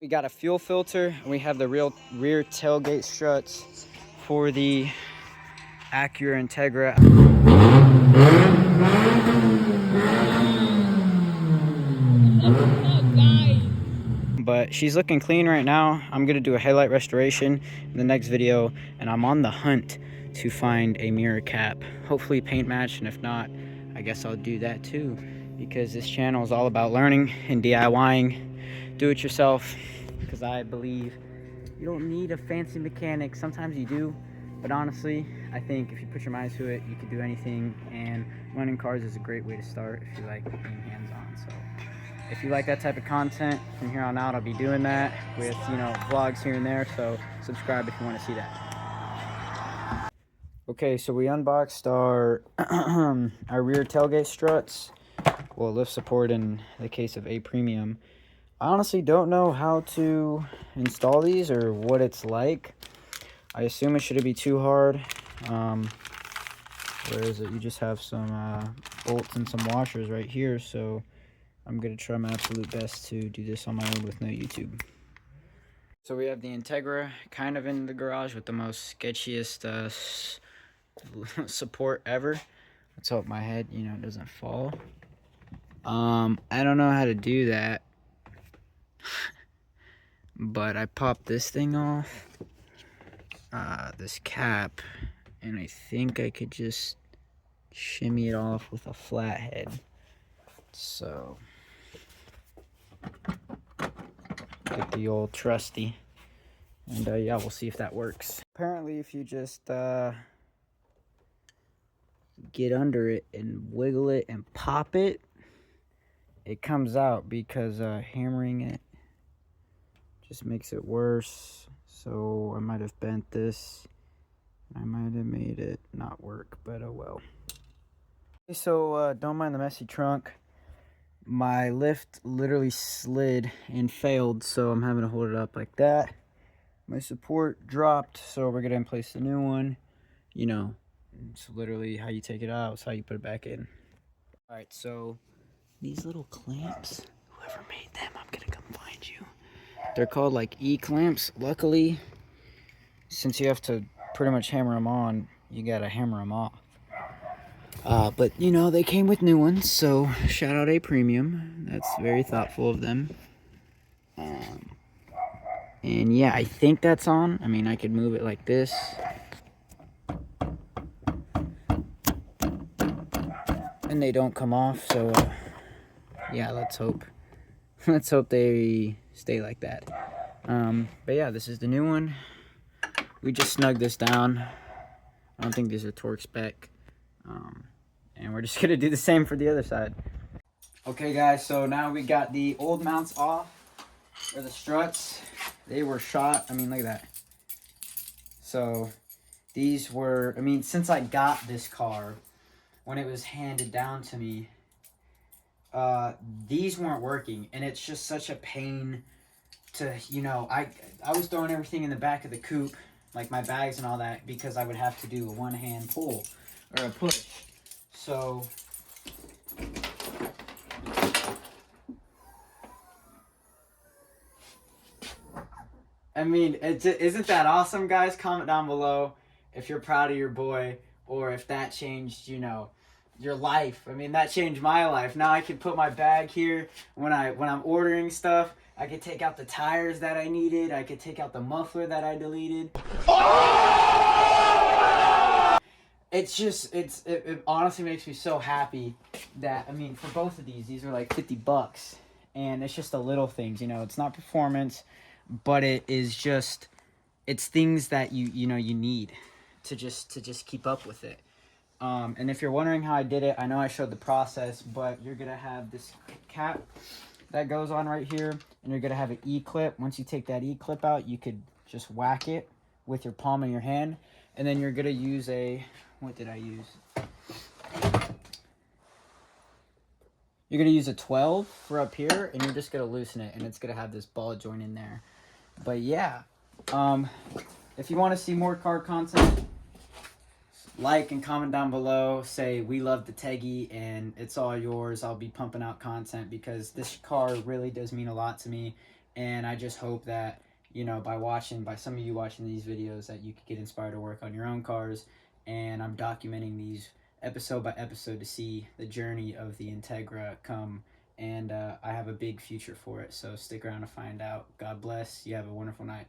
We got a fuel filter, and we have the rear tailgate struts for the Acura Integra. But she's looking clean right now. I'm gonna do a headlight restoration in the next video, and I'm on the hunt to find a mirror cap. Hopefully paint match, and if not, I guess I'll do that too, because this channel is all about learning and DIYing, do it yourself, because I believe you don't need a fancy mechanic. Sometimes you do, but honestly, I think if you put your mind to it, you can do anything, and learning cars is a great way to start if you like being hands-on. So if you like that type of content, from here on out, I'll be doing that with, vlogs here and there, so subscribe if you want to see that. Okay, so we unboxed our, our rear tailgate struts, well, lift support in the case of A Premium. I honestly don't know how to install these or what it's like. I assume it shouldn't be too hard. Where is it? You just have some bolts and some washers right here, so I'm going to try my absolute best to do this on my own with no YouTube. So we have the Integra kind of in the garage with the most sketchiest support ever. Let's hope my head, doesn't fall. I don't know how to do that. But I popped this thing off, this cap, and I think I could just shimmy it off with a flathead. So, get the old trusty, and yeah, we'll see if that works. Apparently, if you just get under it and wiggle it and pop it, it comes out, because hammering it just makes it worse. So I might have bent this. I might have made it not work, but oh well. Okay, so don't mind the messy trunk. My lift literally slid and failed, so I'm having to hold it up like that. My support dropped, so we're gonna place the new one. It's literally how you take it out, it's how you put it back in. Alright, so these little clamps, whoever made them, I'm gonna come find you. They're called like E-clamps. Luckily, since you have to pretty much hammer them on, you gotta hammer them off. But they came with new ones, so shout out A Premium. That's very thoughtful of them. And yeah, I think that's on. I mean, I could move it like this. And they don't come off, so yeah, let's hope they stay like that. But yeah, this is the new one. We just snugged this down. I don't think these are torque spec. And we're just gonna do the same for the other side. Okay guys, so now we got the old mounts off, or the struts. They were shot. I mean, look at that. So these were, since I got this car, when it was handed down to me, these weren't working, and it's just such a pain to, I was throwing everything in the back of the coupe, like my bags and all that, because I would have to do a one-hand pull or a push. So isn't that awesome, guys? Comment down below if you're proud of your boy, or if that changed, your life. That changed my life. Now I can put my bag here when I'm ordering stuff. I could take out the tires that I needed. I could take out the muffler that I deleted. It honestly makes me so happy that, for both of these are like 50 bucks, and it's just the little things, it's not performance, but it's things that you need to just keep up with it. And if you're wondering how I did it, I know I showed the process, but you're gonna have this cap that goes on right here, and you're gonna have an E-clip. Once you take that E-clip out, you could just whack it with your palm of your hand, and then you're gonna use what did I use? You're gonna use a 12 for up here, and you're just gonna loosen it, and it's gonna have this ball joint in there. But yeah, if you want to see more car content, like and comment down below. Say we love the Teggy, and it's all yours. I'll be pumping out content because this car really does mean a lot to me, And I just hope that, by some of you watching these videos, that you could get inspired to work on your own cars. And I'm documenting these episode by episode to see the journey of the Integra come. And I have a big future for it. So stick around to find out. God bless. You have a wonderful night.